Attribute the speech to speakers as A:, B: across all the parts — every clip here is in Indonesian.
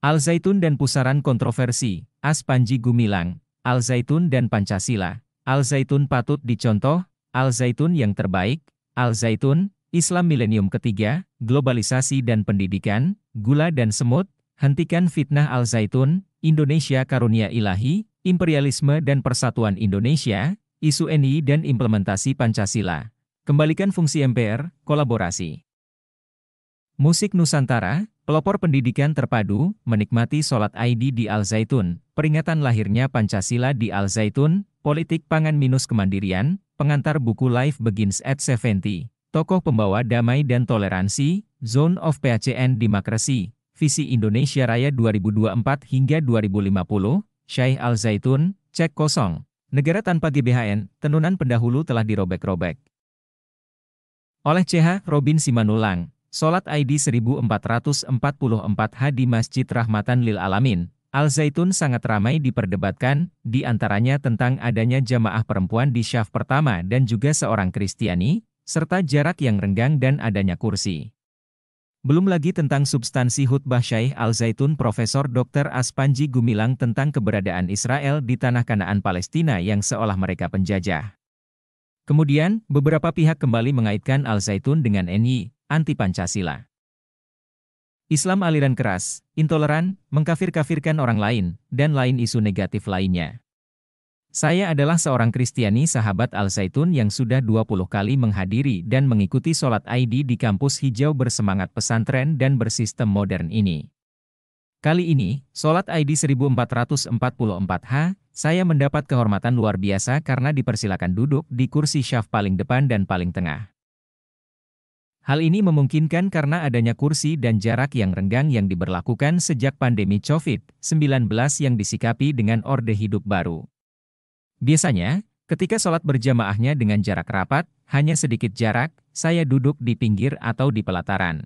A: Al-Zaitun dan pusaran kontroversi, As Panji Gumilang, Al-Zaitun dan Pancasila, Al-Zaitun patut dicontoh, Al-Zaitun yang terbaik, Al-Zaitun, Islam milenium ketiga, globalisasi dan pendidikan, gula dan semut, hentikan fitnah Al-Zaitun, Indonesia karunia ilahi, imperialisme dan persatuan Indonesia, isu NI dan implementasi Pancasila. Kembalikan fungsi MPR, kolaborasi. Musik Nusantara, pelopor pendidikan terpadu, menikmati sholat ID di Al-Zaitun, peringatan lahirnya Pancasila di Al-Zaitun, politik pangan minus kemandirian, pengantar buku Life Begins at 70, tokoh pembawa damai dan toleransi, Zone of PACN Demokrasi, visi Indonesia Raya 2024 hingga 2050, Syekh Al-Zaitun, cek kosong, negara tanpa GBHN, tenunan pendahulu telah dirobek-robek. Oleh CH Robin Simanullang. Sholat ID 1444 H di Masjid Rahmatan Lil Alamin, Al-Zaitun sangat ramai diperdebatkan, di antaranya tentang adanya jamaah perempuan di syaf pertama dan juga seorang Kristiani, serta jarak yang renggang dan adanya kursi. Belum lagi tentang substansi khutbah Syekh Al-Zaitun Profesor Dr. As Panji Gumilang tentang keberadaan Israel di tanah Kanaan Palestina yang seolah mereka penjajah. Kemudian, beberapa pihak kembali mengaitkan Al-Zaitun dengan NI, anti-Pancasila. Islam aliran keras, intoleran, mengkafir-kafirkan orang lain, dan lain isu negatif lainnya. Saya adalah seorang Kristiani sahabat Al-Zaitun yang sudah 20 kali menghadiri dan mengikuti sholat ID di kampus hijau bersemangat pesantren dan bersistem modern ini. Kali ini, sholat ID 1444H, saya mendapat kehormatan luar biasa karena dipersilakan duduk di kursi syaf paling depan dan paling tengah. Hal ini memungkinkan karena adanya kursi dan jarak yang renggang yang diberlakukan sejak pandemi COVID-19 yang disikapi dengan orde hidup baru. Biasanya, ketika sholat berjamaahnya dengan jarak rapat, hanya sedikit jarak, saya duduk di pinggir atau di pelataran.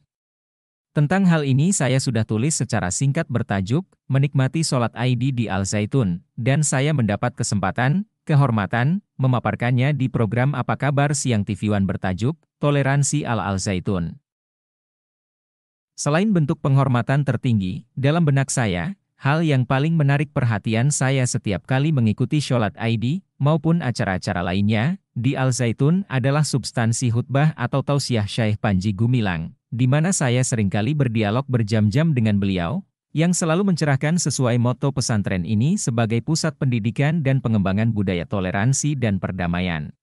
A: Tentang hal ini saya sudah tulis secara singkat bertajuk, Menikmati Sholat ID di Al-Zaitun, dan saya mendapat kesempatan, kehormatan, memaparkannya di program Apa Kabar Siang TV One bertajuk, Toleransi Al-Zaitun. Selain bentuk penghormatan tertinggi, dalam benak saya, hal yang paling menarik perhatian saya setiap kali mengikuti sholat ID, maupun acara-acara lainnya, di Al-Zaitun adalah substansi khutbah atau tausiah Syekh Panji Gumilang, di mana saya seringkali berdialog berjam-jam dengan beliau, yang selalu mencerahkan sesuai moto pesantren ini sebagai pusat pendidikan dan pengembangan budaya toleransi dan perdamaian.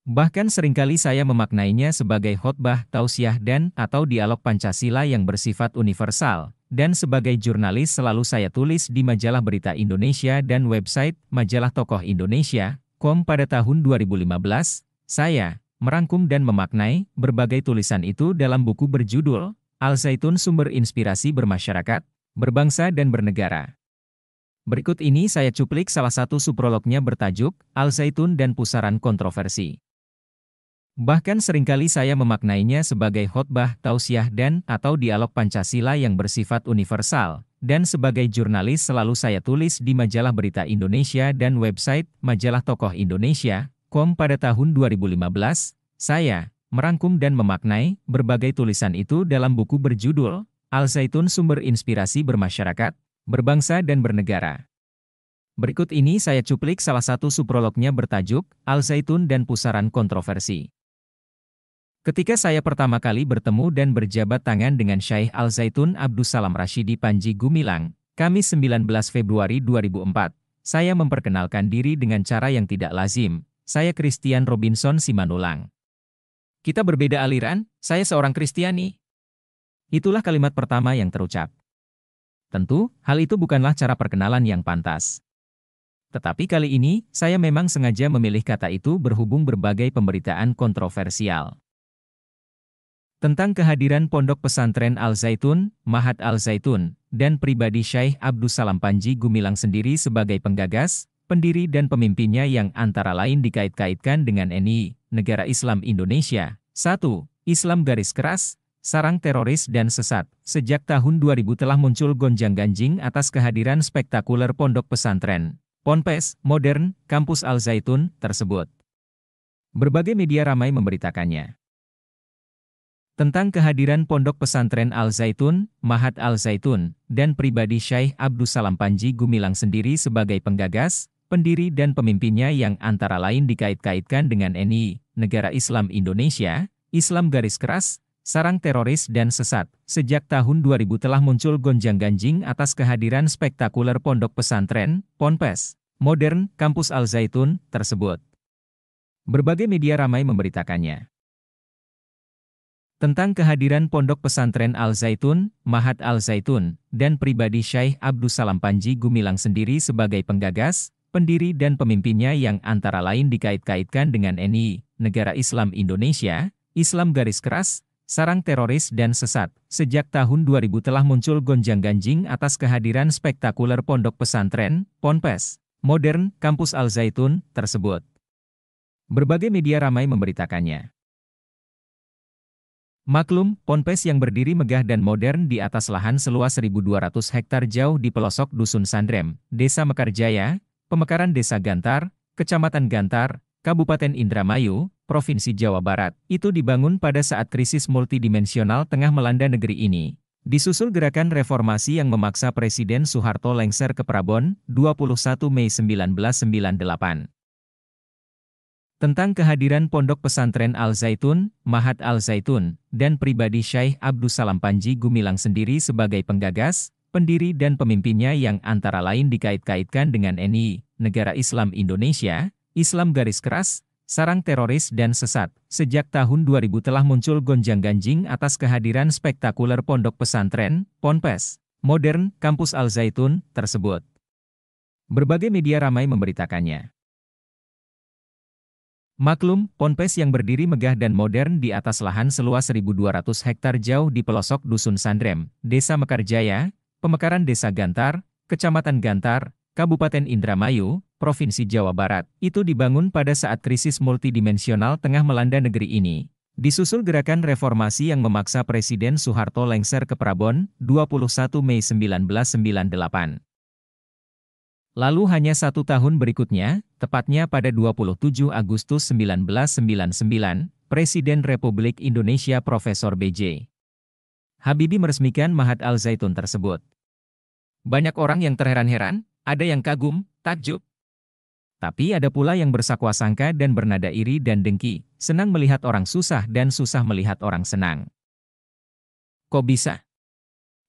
A: Bahkan seringkali saya memaknainya sebagai khotbah, tausiah dan atau dialog Pancasila yang bersifat universal, dan sebagai jurnalis selalu saya tulis di Majalah Berita Indonesia dan website Majalah Tokoh Indonesia.com pada tahun 2015, saya merangkum dan memaknai berbagai tulisan itu dalam buku berjudul Al-Zaitun Sumber Inspirasi Bermasyarakat, Berbangsa dan Bernegara. Berikut ini saya cuplik salah satu subprolognya bertajuk Al-Zaitun dan Pusaran Kontroversi. Bahkan seringkali saya memaknainya sebagai khotbah, tausiah dan atau dialog Pancasila yang bersifat universal, dan sebagai jurnalis selalu saya tulis di Majalah Berita Indonesia dan website Majalah Tokoh Indonesia.com pada tahun 2015, saya merangkum dan memaknai berbagai tulisan itu dalam buku berjudul Al-Zaitun Sumber Inspirasi Bermasyarakat, Berbangsa dan Bernegara. Berikut ini saya cuplik salah satu subprolognya bertajuk Al-Zaitun dan Pusaran Kontroversi. Ketika saya pertama kali bertemu dan berjabat tangan dengan Syekh Al-Zaitun Abdussalam Rashidi Panji Gumilang, Kamis 19 Februari 2004, saya memperkenalkan diri dengan cara yang tidak lazim. Saya Christian Robinson Simanullang. Kita berbeda aliran, saya seorang Kristiani. Itulah kalimat pertama yang terucap. Tentu, hal itu bukanlah cara perkenalan yang pantas. Tetapi kali ini, saya memang sengaja memilih kata itu berhubung berbagai pemberitaan kontroversial. Tentang kehadiran Pondok Pesantren Al-Zaitun, Mahat Al-Zaitun, dan pribadi Syekh Abdussalam Panji Gumilang sendiri sebagai penggagas, pendiri dan pemimpinnya yang antara lain dikait-kaitkan dengan NI, Negara Islam Indonesia. 1. Islam garis keras, sarang teroris dan sesat. Sejak tahun 2000 telah muncul gonjang-ganjing atas kehadiran spektakuler pondok pesantren, ponpes, modern, kampus Al-Zaitun tersebut. Berbagai media ramai memberitakannya. Tentang kehadiran Pondok Pesantren Al-Zaitun, Mahat Al-Zaitun, dan pribadi Syekh Abdussalam Panji Gumilang sendiri sebagai penggagas, pendiri dan pemimpinnya yang antara lain dikait-kaitkan dengan NI, Negara Islam Indonesia, Islam garis keras, sarang teroris dan sesat. Sejak tahun 2000 telah muncul gonjang-ganjing atas kehadiran spektakuler Pondok Pesantren, Ponpes, modern, Kampus Al-Zaitun, tersebut. Berbagai media ramai memberitakannya. Tentang kehadiran Pondok Pesantren Al-Zaitun, Mahat Al-Zaitun, dan pribadi Syekh Abdussalam Panji Gumilang sendiri sebagai penggagas, pendiri dan pemimpinnya yang antara lain dikait-kaitkan dengan NI, Negara Islam Indonesia, Islam garis keras, sarang teroris dan sesat. Sejak tahun 2000 telah muncul gonjang-ganjing atas kehadiran spektakuler Pondok Pesantren, Ponpes, modern, Kampus Al-Zaitun, tersebut. Berbagai media ramai memberitakannya. Maklum, Ponpes yang berdiri megah dan modern di atas lahan seluas 1.200 hektar jauh di pelosok Dusun Sandrem, Desa Mekarjaya, Pemekaran Desa Gantar, Kecamatan Gantar, Kabupaten Indramayu, Provinsi Jawa Barat, itu dibangun pada saat krisis multidimensional tengah melanda negeri ini. Disusul gerakan reformasi yang memaksa Presiden Soeharto lengser ke Prabon, 21 Mei 1998. Tentang kehadiran Pondok Pesantren Al-Zaitun, Mahat Al-Zaitun, dan pribadi Syekh Abdussalam Panji Gumilang sendiri sebagai penggagas, pendiri dan pemimpinnya yang antara lain dikait-kaitkan dengan NI, Negara Islam Indonesia, Islam garis keras, sarang teroris dan sesat. Sejak tahun 2000 telah muncul gonjang-ganjing atas kehadiran spektakuler Pondok Pesantren, Ponpes, modern, Kampus Al-Zaitun, tersebut. Berbagai media ramai memberitakannya. Maklum, Ponpes yang berdiri megah dan modern di atas lahan seluas 1.200 hektar jauh di pelosok Dusun Sandrem, Desa Mekarjaya, Pemekaran Desa Gantar, Kecamatan Gantar, Kabupaten Indramayu, Provinsi Jawa Barat, itu dibangun pada saat krisis multidimensional tengah melanda negeri ini. Disusul gerakan reformasi yang memaksa Presiden Soeharto lengser ke Prabon, 21 Mei 1998. Lalu hanya 1 tahun berikutnya, tepatnya pada 27 Agustus 1999, Presiden Republik Indonesia Profesor B.J. Habibie meresmikan Mahat Al-Zaitun tersebut. Banyak orang yang terheran-heran, ada yang kagum, takjub. Tapi ada pula yang bersakwa-sangka dan bernada iri dan dengki, senang melihat orang susah dan susah melihat orang senang. Kok bisa?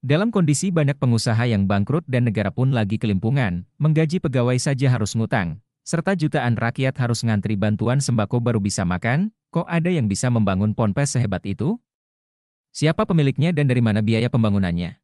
A: Dalam kondisi banyak pengusaha yang bangkrut dan negara pun lagi kelimpungan, menggaji pegawai saja harus ngutang, serta jutaan rakyat harus ngantri bantuan sembako baru bisa makan, kok ada yang bisa membangun ponpes sehebat itu? Siapa pemiliknya dan dari mana biaya pembangunannya?